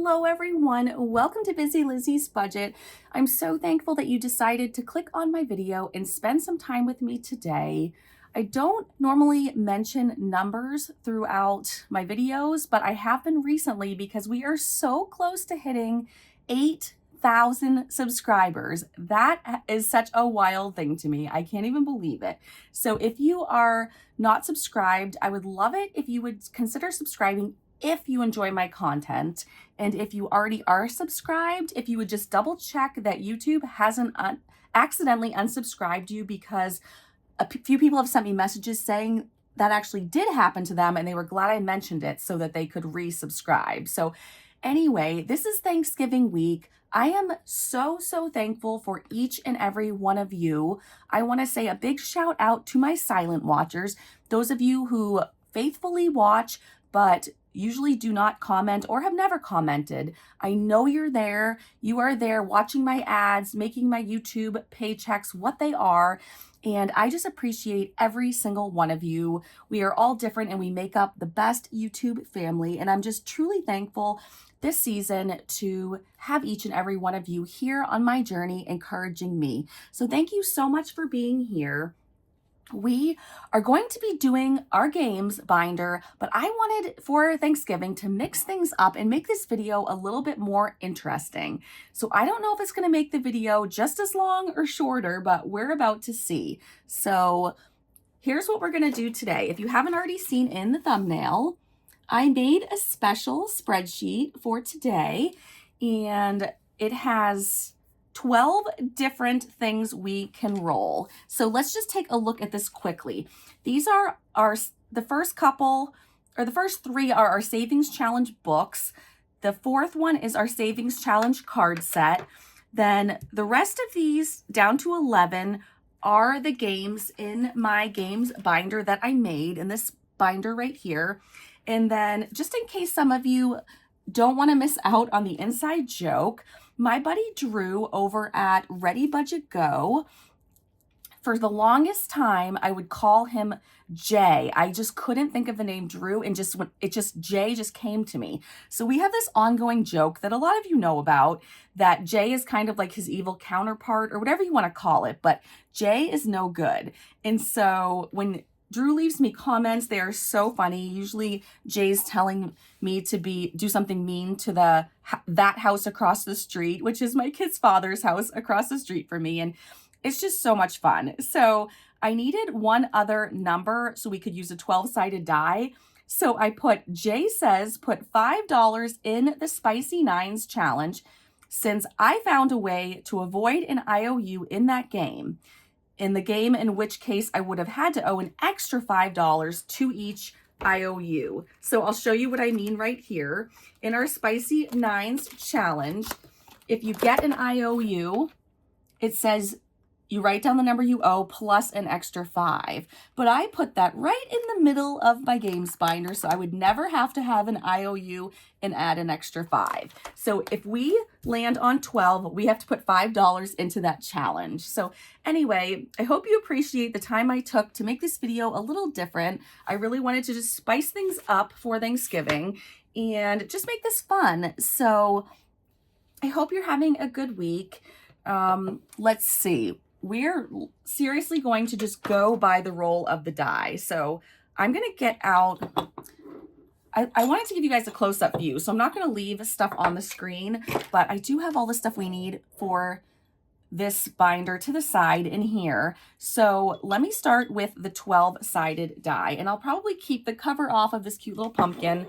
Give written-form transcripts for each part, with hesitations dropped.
Hello everyone, welcome to Busy Lizzie's Budget. I'm so thankful that you decided to click on my video and spend some time with me today. I don't normally mention numbers throughout my videos, but I have been recently because we are so close to hitting 8,000 subscribers. That is such a wild thing to me. I can't even believe it. So if you are not subscribed, I would love it if you would consider subscribing if you enjoy my content. And if you already are subscribed, if you would just double check that YouTube hasn't accidentally unsubscribed you, because a few people have sent me messages saying that actually did happen to them and they were glad I mentioned it so that they could resubscribe. So anyway, this is Thanksgiving week. I am so thankful for each and every one of you. I want to say a big shout out to my silent watchers, those of you who faithfully watch but usually do not comment or have never commented. I know you're there. You are there watching my ads, making my YouTube paychecks what they are. And I just appreciate every single one of you. We are all different and we make up the best YouTube family. And I'm just truly thankful this season to have each and every one of you here on my journey encouraging me. So thank you so much for being here. We are going to be doing our games binder, but I wanted for Thanksgiving to mix things up and make this video a little bit more interesting. So I don't know if it's going to make the video just as long or shorter, but we're about to see. So here's what we're going to do today. If you haven't already seen in the thumbnail, I made a special spreadsheet for today, and it has 12 different things we can roll. So let's just take a look at this quickly. These are the first three are our Savings Challenge books. The fourth one is our Savings Challenge card set. Then the rest of these, down to 11, are the games in my games binder that I made in this binder right here. And then just in case some of you don't want to miss out on the inside joke, my buddy Drew over at Ready Budget Go, for the longest time, I would call him Jay. I just couldn't think of the name Drew, and Jay just came to me. So we have this ongoing joke that a lot of you know about, that Jay is kind of like his evil counterpart or whatever you want to call it, but Jay is no good. And so when Drew leaves me comments, they are so funny. Usually Jay's telling me to do something mean to that house across the street, which is my kid's father's house across the street from me. And it's just so much fun. So I needed one other number so we could use a 12-sided die. So I put, Jay says, put $5 in the Spicy Nines challenge, since I found a way to avoid an IOU in that game. In the game, in which case I would have had to owe an extra $5 to each IOU. So I'll show you what I mean right here. In our Spicy Nines challenge, if you get an IOU, it says you write down the number you owe plus an extra $5. But I put that right in the middle of my games binder, so I would never have to have an IOU and add an extra $5. So if we land on 12, we have to put $5 into that challenge. So anyway, I hope you appreciate the time I took to make this video a little different. I really wanted to just spice things up for Thanksgiving and just make this fun. So I hope you're having a good week. Let's see. We're seriously going to just go by the roll of the die. So I'm going to get out. I wanted to give you guys a close-up view, so I'm not going to leave stuff on the screen, but I do have all the stuff we need for this binder to the side in here. So let me start with the 12-sided die, and I'll probably keep the cover off of this cute little pumpkin,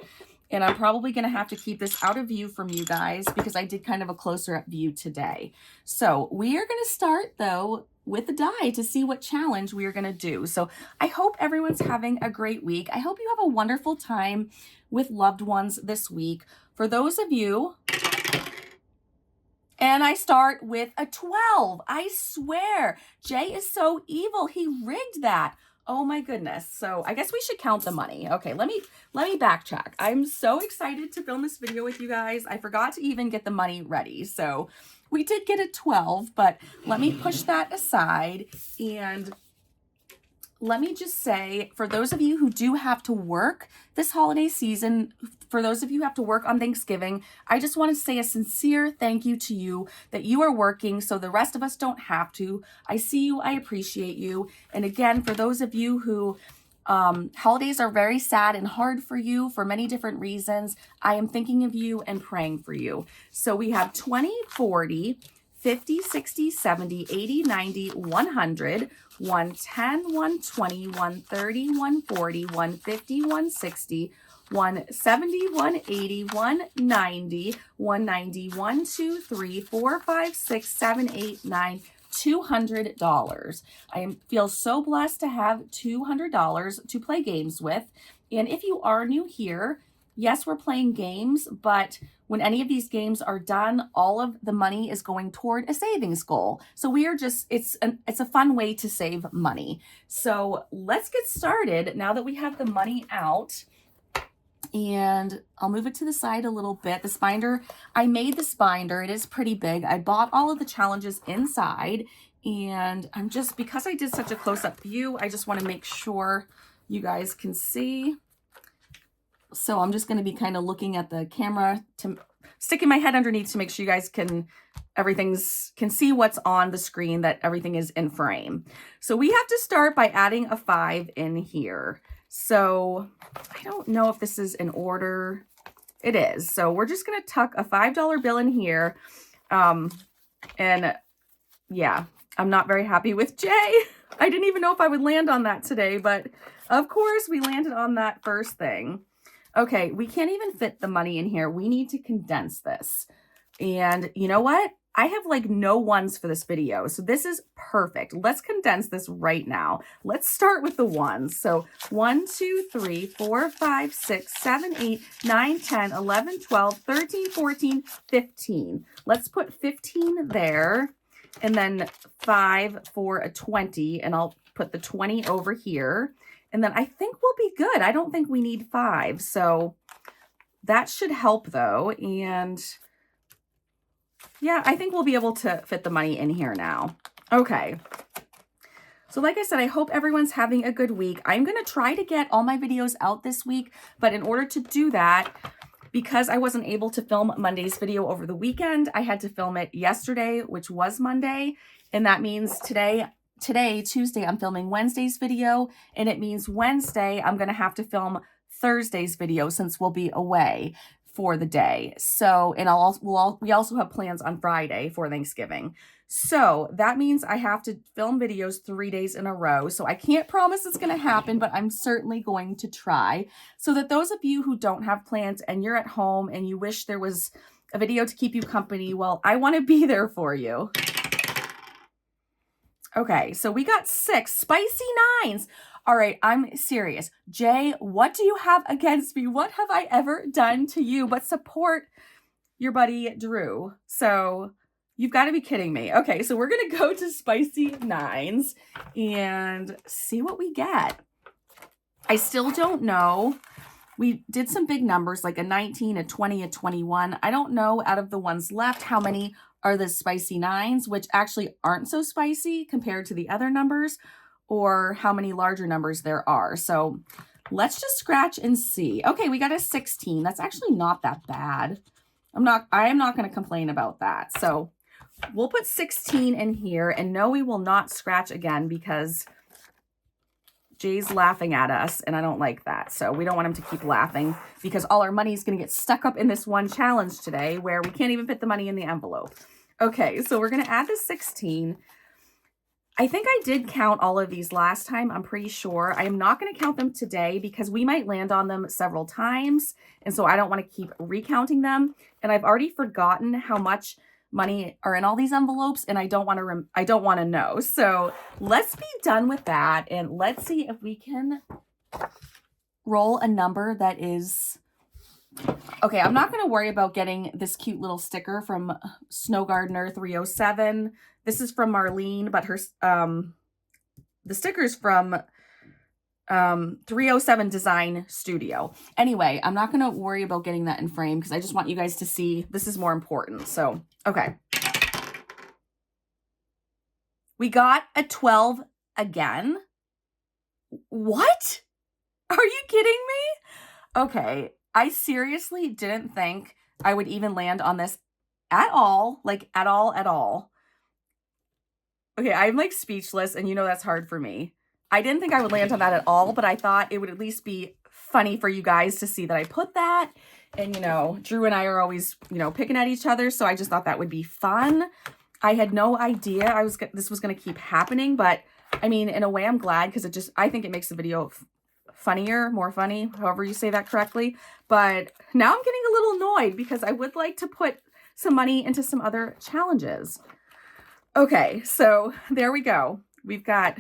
and I'm probably going to have to keep this out of view from you guys because I did kind of a closer-up view today. So we are going to start, though, with the die to see what challenge we are going to do. So I hope everyone's having a great week. I hope you have a wonderful time with loved ones this week. For those of you, and I start with a 12. I swear, Jay is so evil. He rigged that. Oh my goodness. So I guess we should count the money. Okay, let me backtrack. I'm so excited to film this video with you guys. I forgot to even get the money ready. So we did get a 12, but let me push that aside and let me just say, for those of you who do have to work this holiday season, for those of you who have to work on Thanksgiving, I just want to say a sincere thank you to you that you are working so the rest of us don't have to. I see you, I appreciate you. And again, for those of you who holidays are very sad and hard for you for many different reasons, I am thinking of you and praying for you. So we have 20, 40, 50, 60, 70, 80, 90, 100, 110, 120, 130, 140, 150, 160, 170, 180, 190, 190, 1, 2, 3, 4, 5, 6, 7, 8, 9, $200. I feel so blessed to have $200 to play games with. And if you are new here, yes, we're playing games, but when any of these games are done, all of the money is going toward a savings goal. So we are just, it's a fun way to save money. So let's get started now that we have the money out. And I'll move it to the side a little bit. This binder, I made this binder. It is pretty big. I bought all of the challenges inside, and I'm just, because I did such a close-up view, I just want to make sure you guys can see. So I'm just going to be kind of looking at the camera, to sticking my head underneath to make sure you guys can see what's on the screen, that everything is in frame. So we have to start by adding a 5 in here. So I don't know if this is in order. It is. So we're just going to tuck a $5 bill in here. And yeah, I'm not very happy with J. I didn't even know if I would land on that today, but of course we landed on that first thing. Okay, we can't even fit the money in here. We need to condense this. And you know what? I have like no ones for this video, so this is perfect. Let's condense this right now. Let's start with the ones. So 1, 2, 3, 4, 5, 6, 7, 8, 9, 10, 11, 12, 13, 14, 15. Let's put 15 there, and then 5 for a 20, and I'll put the 20 over here. And then I think we'll be good. I don't think we need 5, so that should help though. And yeah, I think we'll be able to fit the money in here now. Okay. So like I said, I hope everyone's having a good week. I'm going to try to get all my videos out this week, but in order to do that, because I wasn't able to film Monday's video over the weekend, I had to film it yesterday, which was Monday. And that means today, Tuesday, I'm filming Wednesday's video. And it means Wednesday, I'm going to have to film Thursday's video since we'll be away for the day. So, and we also have plans on Friday for Thanksgiving. So that means I have to film videos 3 days in a row. So I can't promise it's going to happen, but I'm certainly going to try, so that those of you who don't have plans and you're at home and you wish there was a video to keep you company, well, I want to be there for you. Okay, so we got 6 spicy 9s. All right, I'm serious. Jay, what do you have against me? What have I ever done to you but support your buddy Drew? So you've got to be kidding me. Okay, so we're going to go to spicy 9s and see what we get. I still don't know. We did some big numbers like a 19, a 20, a 21. I don't know out of the ones left how many are the spicy 9s, which actually aren't so spicy compared to the other numbers, or how many larger numbers there are. So let's just scratch and see. Okay, we got a 16. That's actually not that bad. I am not going to complain about that. So we'll put 16 in here, and no, we will not scratch again because Jay's laughing at us, and I don't like that. So we don't want him to keep laughing because all our money is going to get stuck up in this one challenge today where we can't even fit the money in the envelope. Okay, so we're going to add the 16. I think I did count all of these last time. I'm pretty sure. I am not going to count them today because we might land on them several times. And so I don't want to keep recounting them. And I've already forgotten how much money are in all these envelopes, and I don't want to know. So let's be done with that, and let's see if we can roll a number that is okay. I'm not going to worry about getting this cute little sticker from Snow Gardener 307. This is from Marlene, but her the sticker's from 307 Design Studio. Anyway, I'm not going to worry about getting that in frame because I just want you guys to see this is more important. So, okay. We got a 12 again. What? Are you kidding me? Okay, I seriously didn't think I would even land on this at all, like at all, at all. Okay, I'm like speechless, and you know that's hard for me. I didn't think I would land on that at all, but I thought it would at least be funny for you guys to see that I put that. And, you know, Drew and I are always, you know, picking at each other, so I just thought that would be fun. I had no idea this was going to keep happening, but I mean, in a way, I'm glad because I think it makes the video funnier, more funny, however you say that correctly. But now I'm getting a little annoyed because I would like to put some money into some other challenges. Okay, so there we go. We've got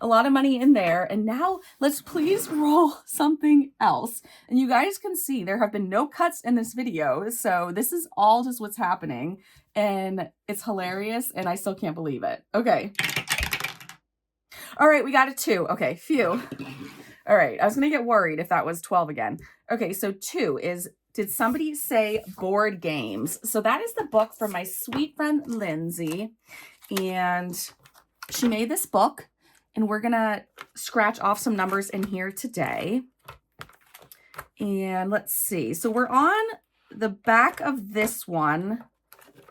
a lot of money in there. And now let's please roll something else. And you guys can see there have been no cuts in this video. So this is all just what's happening. And it's hilarious. And I still can't believe it. Okay. All right, we got a 2. Okay, phew. All right, I was going to get worried if that was 12 again. Okay, so 2 is, did somebody say board games? So that is the book from my sweet friend Lindsay. And she made this book. And we're going to scratch off some numbers in here today. And let's see. So we're on the back of this one.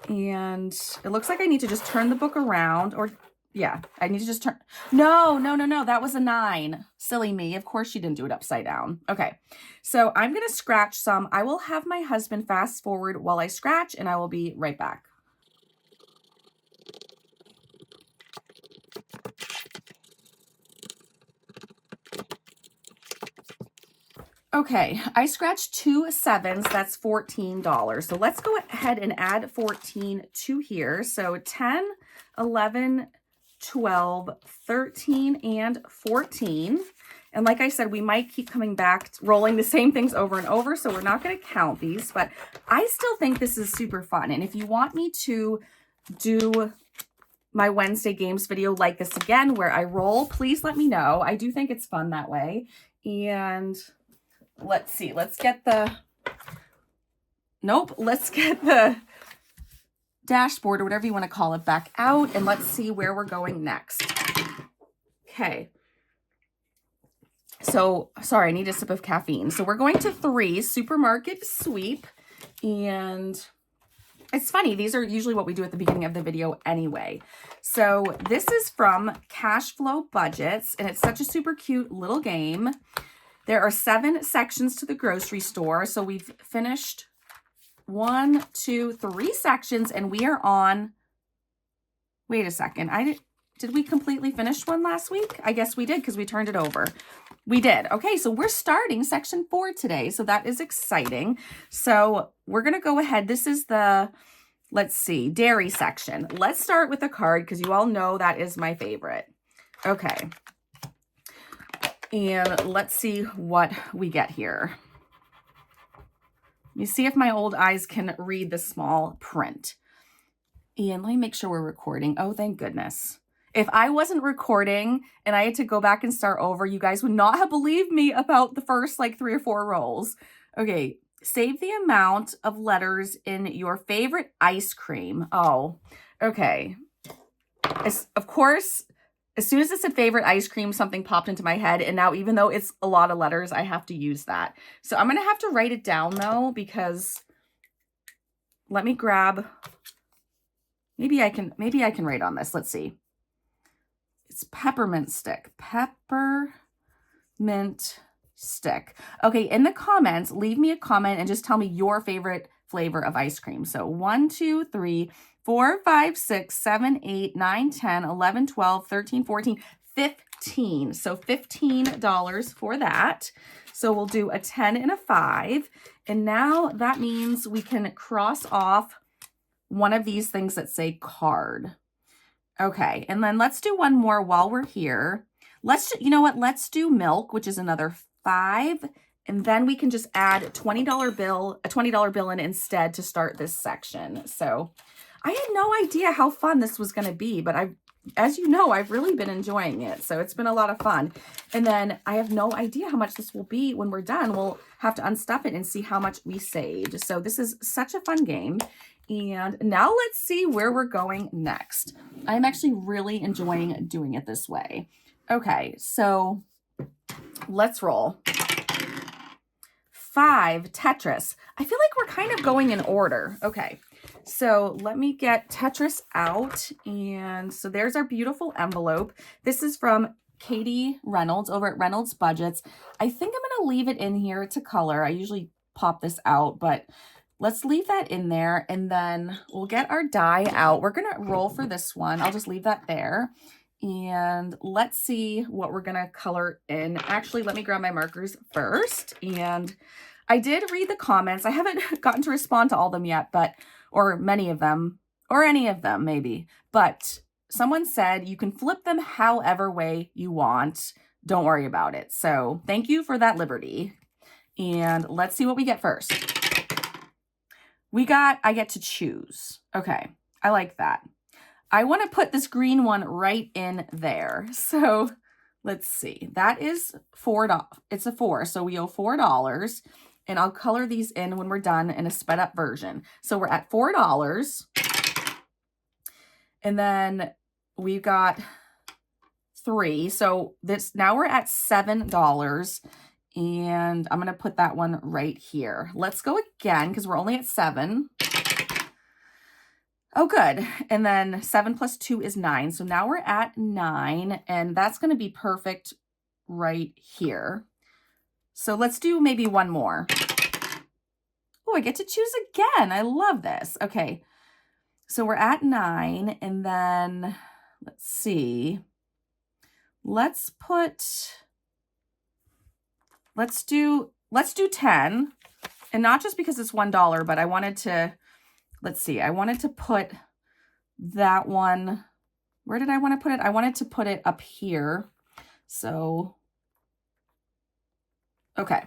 And it looks like I need to just turn the book around. Or, yeah, I need to just turn. No. That was a 9. Silly me. Of course she didn't do it upside down. Okay. So I'm going to scratch some. I will have my husband fast forward while I scratch. And I will be right back. Okay, I scratched 2 7s, that's $14. So let's go ahead and add 14 to here. So 10, 11, 12, 13, and 14. And like I said, we might keep coming back, rolling the same things over and over, so we're not going to count these, but I still think this is super fun. And if you want me to do my Wednesday games video like this again, where I roll, please let me know. I do think it's fun that way. And let's see, let's get the dashboard or whatever you want to call it back out, and let's see where we're going next. Okay. So, sorry, I need a sip of caffeine. So we're going to 3, supermarket sweep. And it's funny, these are usually what we do at the beginning of the video anyway. So this is from Cash Flow Budgets, and it's such a super cute little game. There are 7 sections to the grocery store. So we've finished 1, 2, 3 sections, and we are on, wait a second. Did we completely finish one last week? I guess we did because we turned it over. We did. Okay, so we're starting section 4 today. So that is exciting. So we're going to go ahead. This is the, let's see, dairy section. Let's start with the card because you all know that is my favorite. Okay. And let's see what we get here. Let me see if my old eyes can read the small print. And let me make sure we're recording. Oh, thank goodness. If I wasn't recording and I had to go back and start over, you guys would not have believed me about the first like 3 or 4 rolls. Okay, save the amount of letters in your favorite ice cream. Oh, okay. Of course, as soon as it said favorite ice cream, something popped into my head. And now even though it's a lot of letters, I have to use that. So I'm going to have to write it down though, because let me grab, maybe I can write on this. Let's see. It's peppermint stick. Peppermint stick. Okay, in the comments, leave me a comment and just tell me your favorite flavor of ice cream. So 1, 2, 3, 4, 5, 6, 7, 8, 9, 10, 11, 12, 13, 14, 15. So $15 for that. So we'll do a 10 and a 5. And now that means we can cross off one of these things that say card. Okay, and then let's do one more while we're here. You know what? Let's do milk, which is another 5. And then we can just add a $20 bill in instead to start this section. So I had no idea how fun this was going to be, but as you know, I've really been enjoying it. So it's been a lot of fun. And then I have no idea how much this will be when we're done. We'll have to unstuff it and see how much we saved. So this is such a fun game. And now let's see where we're going next. I'm actually really enjoying doing it this way. Okay, so let's roll. 5, Tetris. I feel like we're kind of going in order. Okay, so let me get Tetris out. And so there's our beautiful envelope. This is from Katie Reynolds over at Reynolds Budgets. I think I'm going to leave it in here to color. I usually pop this out, but let's leave that in there, and then we'll get our die out. We're going to roll for this one. I'll just leave that there. And let's see what we're going to color in. Actually, let me grab my markers first. And I did read the comments. I haven't gotten to respond to all of them yet, or many of them, or any of them maybe. But someone said you can flip them however way you want. Don't worry about it. So thank you for that liberty. And let's see what we get first. I get to choose. Okay, I like that. I want to put this green one right in there. So let's see. That is $4. It's a 4, so we owe $4. And I'll color these in when we're done in a sped up version. So we're at $4. And then we've got 3. So now we're at $7. And I'm going to put that one right here. Let's go again because we're only at 7. Oh, good. And then 7 plus 2 is 9. So now we're at 9, and that's going to be perfect right here. So let's do maybe one more. Oh, I get to choose again. I love this. Okay. So we're at 9, and then let's see. Let's do 10, and not just because it's $1, but I wanted to, let's see, I wanted to put that one, where did I want to put it? I wanted to put it up here. So, okay,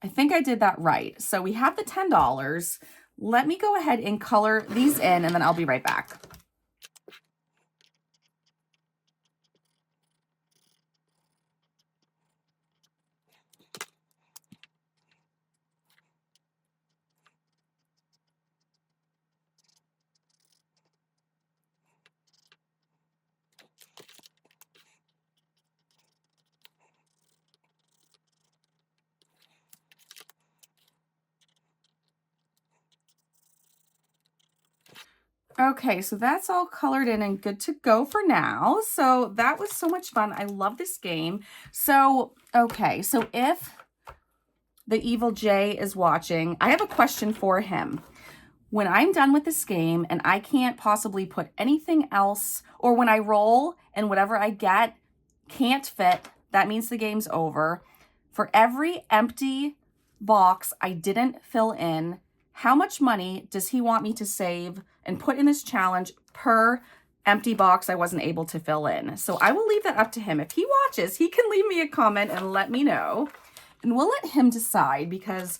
I think I did that right. So we have the $10. Let me go ahead and color these in, and then I'll be right back. Okay, so that's all colored in and good to go for now. So that was so much fun. I love this game. So, okay, so if the Evil Jay is watching, I have a question for him. When I'm done with this game and I can't possibly put anything else, or when I roll and whatever I get can't fit, that means the game's over. For every empty box I didn't fill in, how much money does he want me to save and put in this challenge per empty box I wasn't able to fill in? So I will leave that up to him. If he watches, he can leave me a comment and let me know. And we'll let him decide, because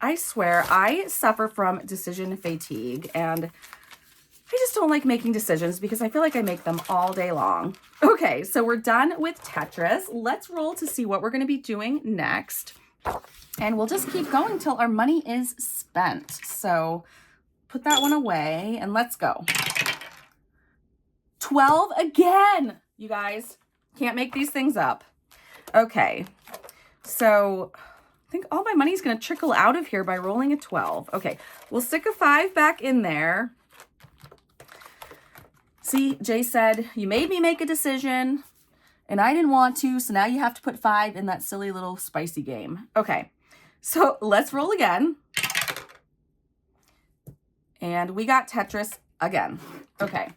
I swear I suffer from decision fatigue, and I just don't like making decisions because I feel like I make them all day long. Okay, so we're done with Tetris. Let's roll to see what we're going to be doing next. And we'll just keep going till our money is spent. So put that one away and let's go. 12 again, you guys. Can't make these things up. Okay, so I think all my money's going to trickle out of here by rolling a 12. Okay, we'll stick a 5 back in there. See, Jay said, you made me make a decision and I didn't want to, so now you have to put 5 in that silly little spicy game. Okay, so let's roll again. And we got Tetris again. Okay,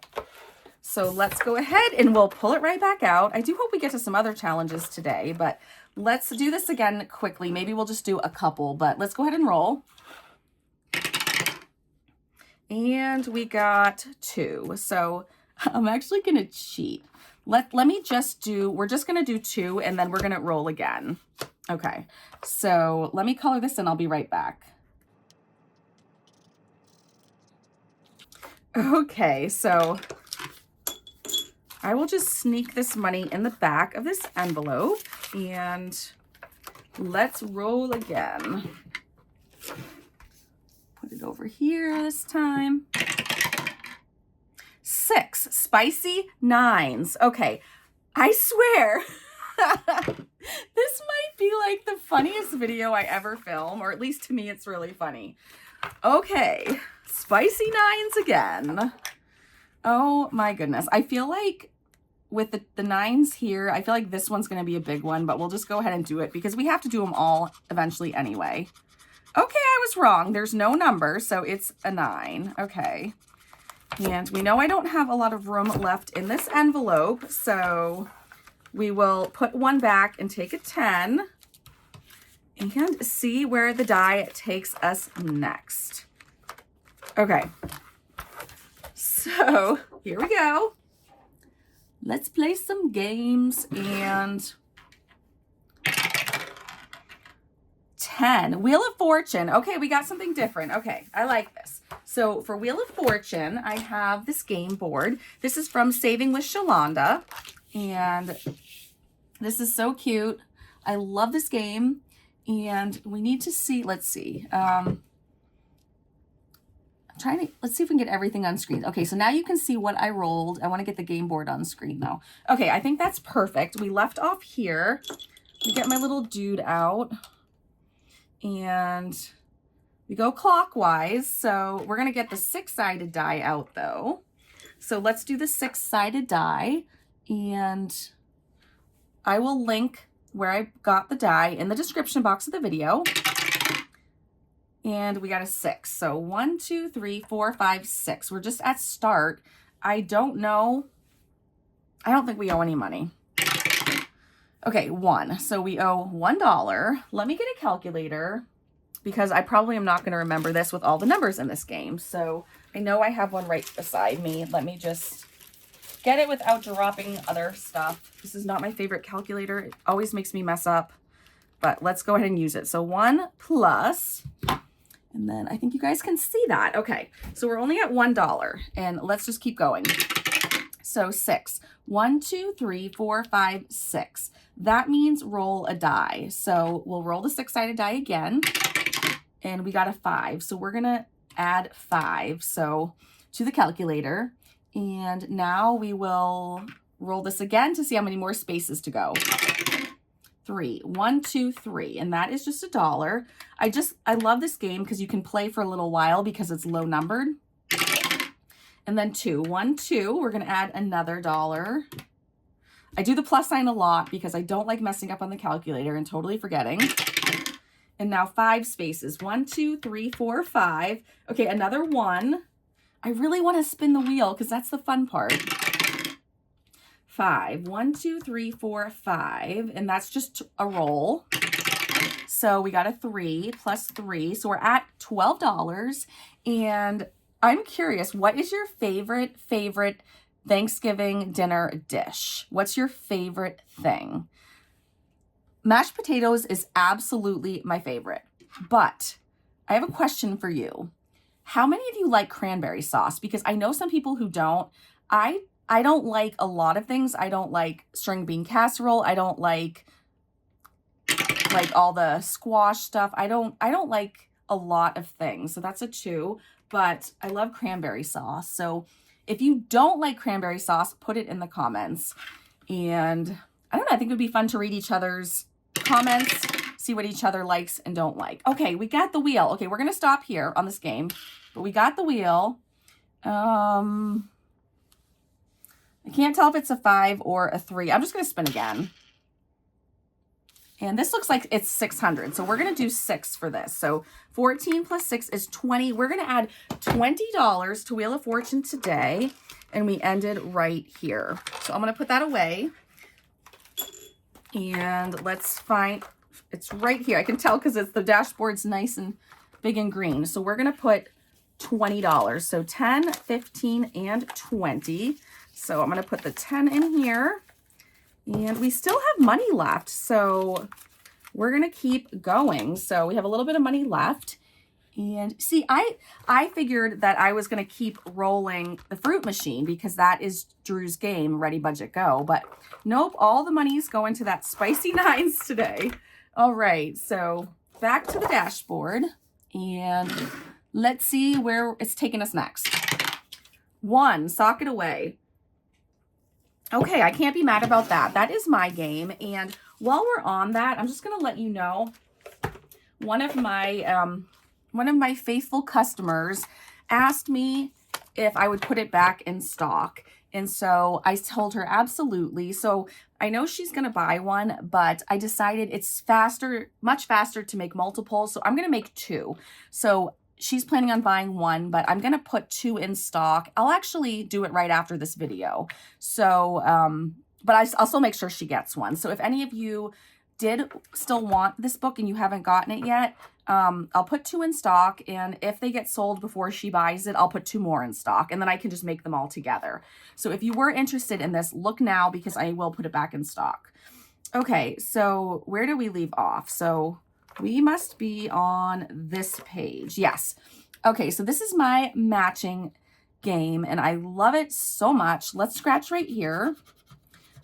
so let's go ahead and we'll pull it right back out. I do hope we get to some other challenges today, but let's do this again quickly. Maybe we'll just do a couple, but let's go ahead and roll. And we got 2. So I'm actually going to cheat. Let me just do, we're just going to do 2 and then we're going to roll again. Okay, so let me color this and I'll be right back. Okay, so I will just sneak this money in the back of this envelope and let's roll again. Put it it over here this time. 6, spicy 9s. Okay, I swear this might be like the funniest video I ever film, or at least to me it's really funny. Okay, spicy 9s again. Oh my goodness. I feel like with the 9s here, I feel like this one's going to be a big one, but we'll just go ahead and do it because we have to do them all eventually anyway. Okay, I was wrong. There's no number, so it's a 9. Okay. And we know I don't have a lot of room left in this envelope, so we will put one back and take a 10 and see where the die takes us next. Okay. So here we go. Let's play some games. And 10, Wheel of Fortune. Okay, we got something different. Okay, I like this. So for Wheel of Fortune, I have this game board. This is from Saving with Shalonda, and this is so cute. I love this game, and we need to see, let's see. Let's see if we can get everything on screen. Okay, so now you can see what I rolled. I want to get the game board on screen though. Okay, I think that's perfect. We left off here. We get my little dude out and we go clockwise. So we're going to get the 6-sided die out though. So let's do the 6-sided die, and I will link where I got the die in the description box of the video. And we got a 6. So 1, 2, 3, 4, 5, 6. We're just at start. I don't know. I don't think we owe any money. Okay, 1. So we owe $1. Let me get a calculator because I probably am not going to remember this with all the numbers in this game. So I know I have one right beside me. Let me just get it without dropping other stuff. This is not my favorite calculator. It always makes me mess up. But let's go ahead and use it. So 1 plus... And then I think you guys can see that. Okay, so we're only at $1, and let's just keep going. So 6. 1, 2, 3, 4, 5, 6. That means roll a die. So we'll roll the 6-sided die again, and we got a 5. So we're gonna add 5 so to the calculator, and now we will roll this again to see how many more spaces to go. 3. 1, 2, 3, and that is just $1. I love this game because you can play for a little while because it's low numbered. And then 2. 1, 2, we're going to add another $1. I do the plus sign a lot because I don't like messing up on the calculator and totally forgetting. And now 5 spaces. 1, 2, 3, 4, 5. Okay, another 1. I really want to spin the wheel because that's the fun part. 5. 1, 2, 3, 4, 5. And that's just a roll. So we got a 3 plus 3. So we're at $12. And I'm curious, what is your favorite Thanksgiving dinner dish? What's your favorite thing? Mashed potatoes is absolutely my favorite. But I have a question for you. How many of you like cranberry sauce? Because I know some people who don't. I don't like a lot of things. I don't like string bean casserole. I don't like all the squash stuff. I don't like a lot of things. So that's a 2, but I love cranberry sauce. So if you don't like cranberry sauce, put it in the comments. And I don't know, I think it would be fun to read each other's comments, see what each other likes and don't like. Okay, we got the wheel. Okay, we're going to stop here on this game, but we got the wheel. I can't tell if it's a 5 or a 3. I'm just going to spin again. And this looks like it's 600. So we're going to do 6 for this. So 14 plus 6 is 20. We're going to add $20 to Wheel of Fortune today. And we ended right here. So I'm going to put that away. And let's find, it's right here. I can tell because the dashboard's nice and big and green. So we're going to put $20. So 10, 15, and 20. So I'm going to put the 10 in here, and we still have money left. So we're going to keep going. So we have a little bit of money left. And see, I figured that I was going to keep rolling the fruit machine because that is Drew's game, Ready, Budget, Go. But nope, all the money's going to that spicy 9s today. All right, so back to the dashboard. And let's see where it's taking us next. 1, sock it away. Okay, I can't be mad about that. That is my game. And while we're on that, I'm just going to let you know, one of my faithful customers asked me if I would put it back in stock. And so I told her absolutely. So I know she's going to buy one, but I decided it's faster, much faster to make multiples. So I'm going to make 2. So she's planning on buying 1, but I'm going to put 2 in stock. I'll actually do it right after this video. So, but I'll still make sure she gets one. So if any of you did still want this book and you haven't gotten it yet, I'll put 2 in stock, and if they get sold before she buys it, I'll put 2 more in stock, and then I can just make them all together. So if you were interested in this, look now, because I will put it back in stock. Okay, so where do we leave off? So we must be on this page. Yes. Okay, so this is my matching game, and I love it so much. Let's scratch right here.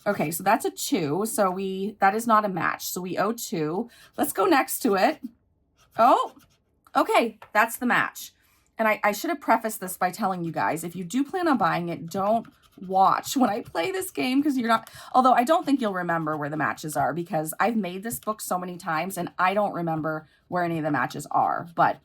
Okay, so that's a 2. So that is not a match. So we owe 2. Let's go next to it. Oh, okay, that's the match. And I should have prefaced this by telling you guys, if you do plan on buying it, don't watch when I play this game, because you're not, although I don't think you'll remember where the matches are, because I've made this book so many times and I don't remember where any of the matches are. But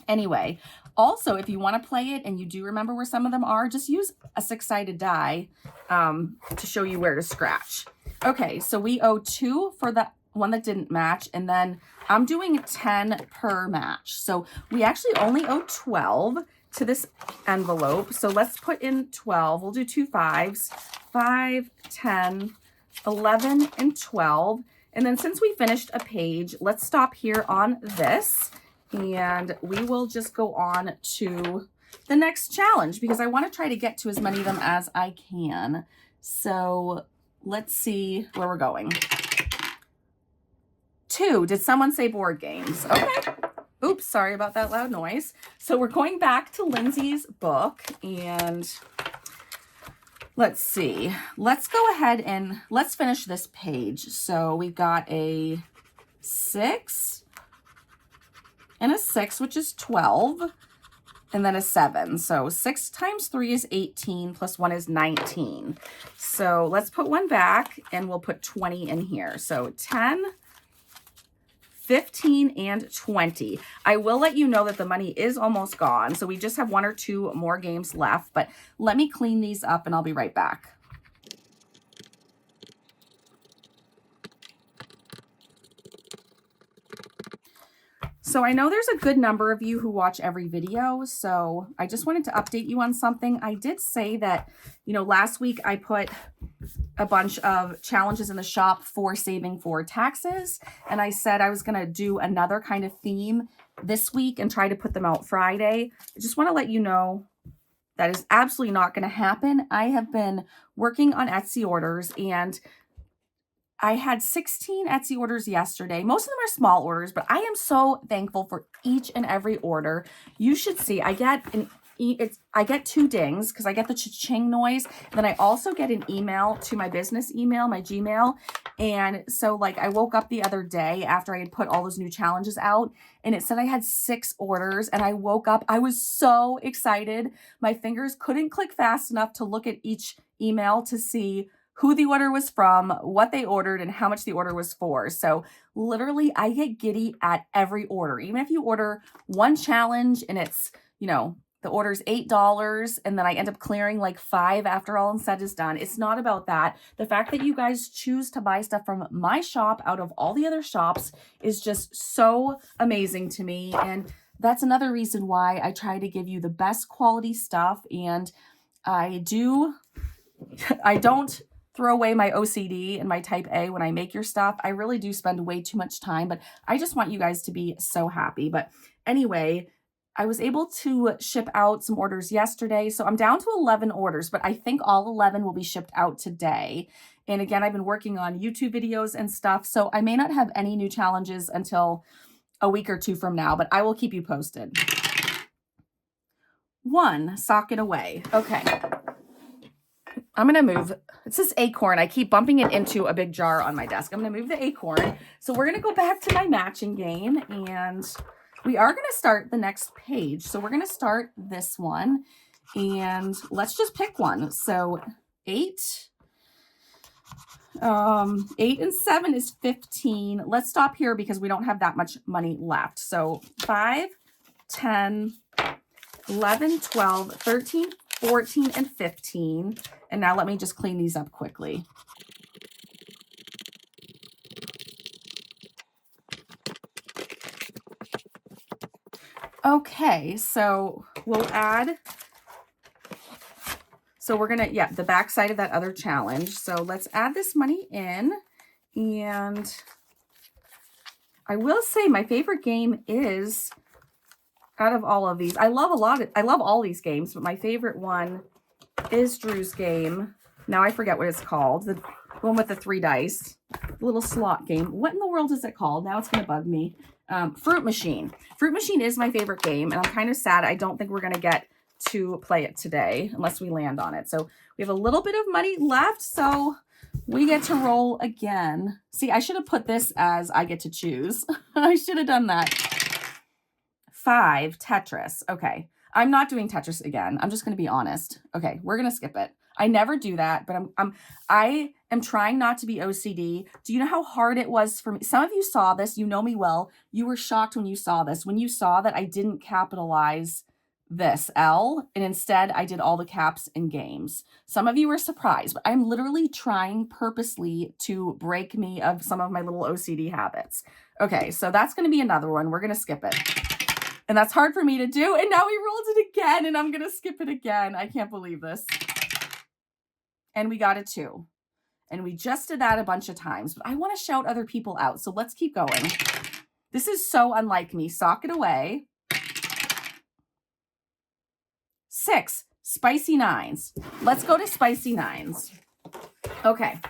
anyway, also, if you want to play it and you do remember where some of them are, just use a 6-sided die to show you where to scratch. Okay, so we owe 2 for the one that didn't match, and then I'm doing 10 per match. So we actually only owe 12 to this envelope. So let's put in 12. We'll do 2 5s, 5, 10, 11, and 12. And then since we finished a page, let's stop here on this, and we will just go on to the next challenge, because I want to try to get to as many of them as I can. So let's see where we're going. 2. Did someone say board games? Okay. Oops, sorry about that loud noise. So we're going back to Lindsay's book, and let's see. Let's go ahead and let's finish this page. So we've got a 6 and a 6, which is 12, and then a 7. So 6 times 3 is 18, plus 1 is 19. So let's put 1 back, and we'll put 20 in here. So 10, 15, and 20. I will let you know that the money is almost gone. So we just have 1 or 2 more games left, but let me clean these up and I'll be right back. So I know there's a good number of you who watch every video, so I just wanted to update you on something. I did say that, you know, last week I put a bunch of challenges in the shop for saving for taxes, and I said I was going to do another kind of theme this week and try to put them out Friday. I just want to let you know that is absolutely not going to happen. I have been working on Etsy orders, and I had 16 Etsy orders yesterday. Most of them are small orders, but I am so thankful for each and every order. You should see, I get 2 dings because I get the cha-ching noise. Then I also get an email to my business email, my Gmail. And so like I woke up the other day after I had put all those new challenges out, and it said I had 6 orders, and I woke up, I was so excited. My fingers couldn't click fast enough to look at each email to see who the order was from, what they ordered, and how much the order was for. So literally I get giddy at every order. Even if you order 1 challenge and it's, you know, the order's $8 and then I end up clearing like 5 after all said is done. It's not about that. The fact that you guys choose to buy stuff from my shop out of all the other shops is just so amazing to me. And that's another reason why I try to give you the best quality stuff. And I don't throw away my OCD and my type A when I make your stuff. I really do spend way too much time, but I just want you guys to be so happy. But anyway, I was able to ship out some orders yesterday. So I'm down to 11 orders, but I think all 11 will be shipped out today. And again, I've been working on YouTube videos and stuff, so I may not have any new challenges until a week or 2 from now, but I will keep you posted. 1, sock it away. Okay. I'm going to move, it's this acorn. I keep bumping it into a big jar on my desk. I'm going to move the acorn. So we're going to go back to my matching game, and we are going to start the next page. So we're going to start this one and let's just pick one. So 8 and 7 is 15. Let's stop here because we don't have that much money left. So 5, 10, 11, 12, 13, 14, and 15. And now let me just clean these up quickly. Okay, so we'll add, so we're gonna, yeah, the back side of that other challenge. So let's add this money in. And I will say my favorite game is, out of all of these, I love all these games, but my favorite one is Drew's game. Now I forget what it's called. The one with the 3 dice, the little slot game. What in the world is it called? Now it's gonna bug me. Fruit Machine. Fruit Machine is my favorite game, and I'm kind of sad I don't think we're going to get to play it today unless we land on it. So we have a little bit of money left, so we get to roll again. See, I should have put this as I get to choose. I should have done that. 5, Tetris. Okay, I'm not doing Tetris again. I'm just going to be honest. Okay, we're going to skip it. I never do that, but I am trying not to be OCD. Do you know how hard it was for me? Some of you saw this. You know me well. You were shocked when you saw this. When you saw that I didn't capitalize this L, and instead I did all the caps in games. Some of you were surprised, but I'm literally trying purposely to break me of some of my little OCD habits. Okay, so that's going to be another one. We're going to skip it. And that's hard for me to do. And now we rolled it again, and I'm going to skip it again. I can't believe this. And we got a 2. And we just did that a bunch of times, but I want to shout other people out. So let's keep going. This is so unlike me. Sock it away. 6, spicy 9s. Let's go to spicy 9s. Okay.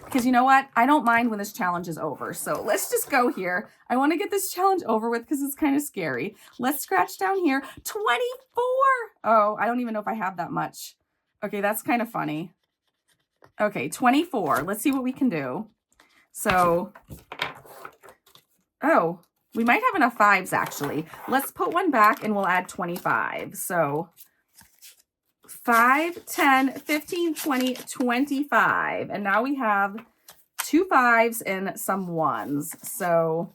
Because you know what? I don't mind when this challenge is over. So let's just go here. I want to get this challenge over with because it's kind of scary. Let's scratch down here. 24. Oh, I don't even know if I have that much. Okay, that's kind of funny. Okay, 24. Let's see what we can do. So, oh, we might have enough 5s actually. Let's put one back and we'll add 25. So 5, 10, 15, 20, 25. And now we have 2 5s and some 1s. So,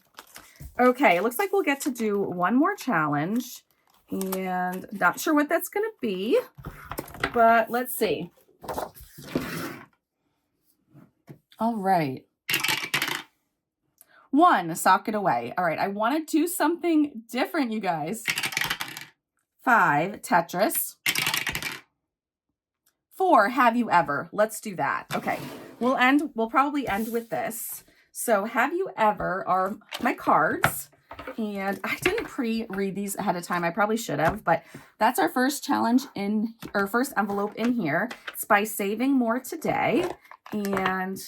okay, it looks like we'll get to do one more challenge. And not sure what that's going to be, but let's see. All right. 1, sock it away. All right, I want to do something different, you guys. 5, Tetris. 4, have you ever? Let's do that. Okay, we'll probably end with this. So have you ever are my cards, and I didn't pre-read these ahead of time. I probably should have, but that's our first challenge in, or first envelope in here. It's by saving more today. And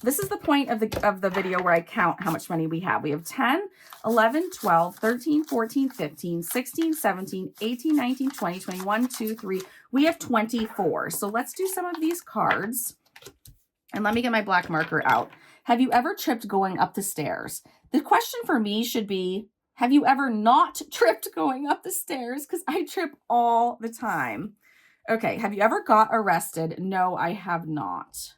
this is the point of the video where I count how much money we have. We have 10, 11, 12, 13, 14, 15, 16, 17, 18, 19, 20, 21, 2, 3. We have 24. So let's do some of these cards. And let me get my black marker out. Have you ever tripped going up the stairs? The question for me should be, have you ever not tripped going up the stairs? Because I trip all the time. Okay, have you ever got arrested? No, I have not.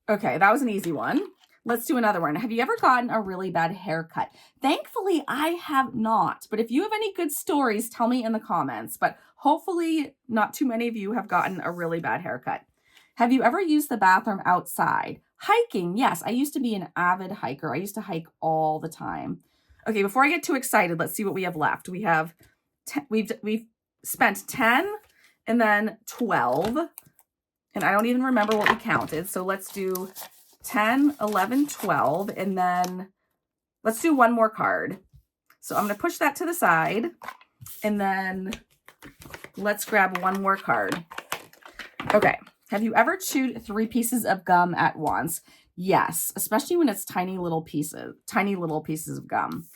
Okay, that was an easy one. Let's do another one. Have you ever gotten a really bad haircut? Thankfully, I have not. But if you have any good stories, tell me in the comments. But hopefully not too many of you have gotten a really bad haircut. Have you ever used the bathroom outside? Hiking, yes. I used to be an avid hiker. I used to hike all the time. Okay, before I get too excited, let's see what we have left. We have, we've spent 10 and then 12. And I don't even remember what we counted. So let's do 10, 11, 12, and then let's do one more card. So I'm going to push that to the side, and then let's grab one more card. Okay. Have you ever chewed 3 pieces of gum at once? Yes, especially when it's tiny little pieces of gum.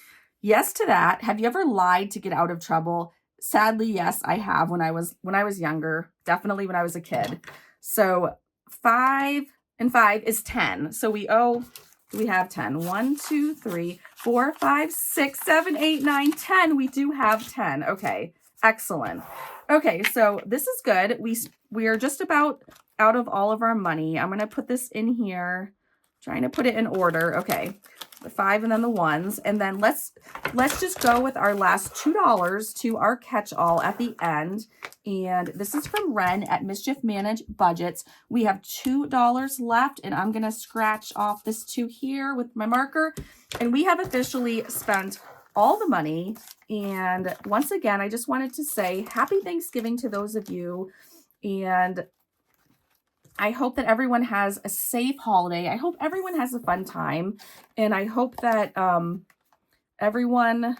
Yes to that. Have you ever lied to get out of trouble? Sadly, yes, I have when I was younger, definitely when I was a kid. So 5 and 5 is 10. So we owe Do we have 10? 1, 2, 3, 4, 5, 6, 7, 8, 9, 10. We do have 10. Okay, excellent. Okay, so this is good. We are just about out of all of our money. I'm going to put this in here, trying to put it in order. Okay, the 5 and then the 1s. And then let's just go with our last $2 to our catch-all at the end. And this is from Ren at Mischief Manage Budgets. We have $2 left, and I'm going to scratch off this 2 here with my marker. And we have officially spent all the money. And once again, I just wanted to say happy Thanksgiving to those of you. And I hope that everyone has a safe holiday. I hope everyone has a fun time. And I hope that everyone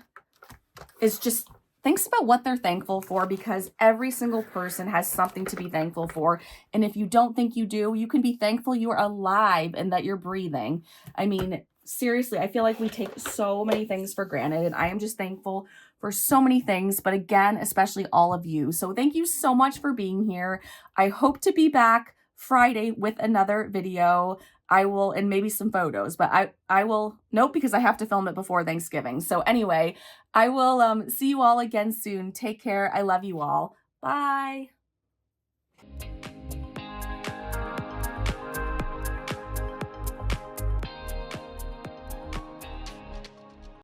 is just thinks about what they're thankful for, because every single person has something to be thankful for. And if you don't think you do, you can be thankful you are alive and that you're breathing. I mean, seriously, I feel like we take so many things for granted, and I am just thankful for so many things, but again, especially all of you. So thank you so much for being here. I hope to be back Friday with another video. I will, and maybe some photos, but I will, nope, because I have to film it before Thanksgiving. So anyway, I will see you all again soon. Take care. I love you all. Bye.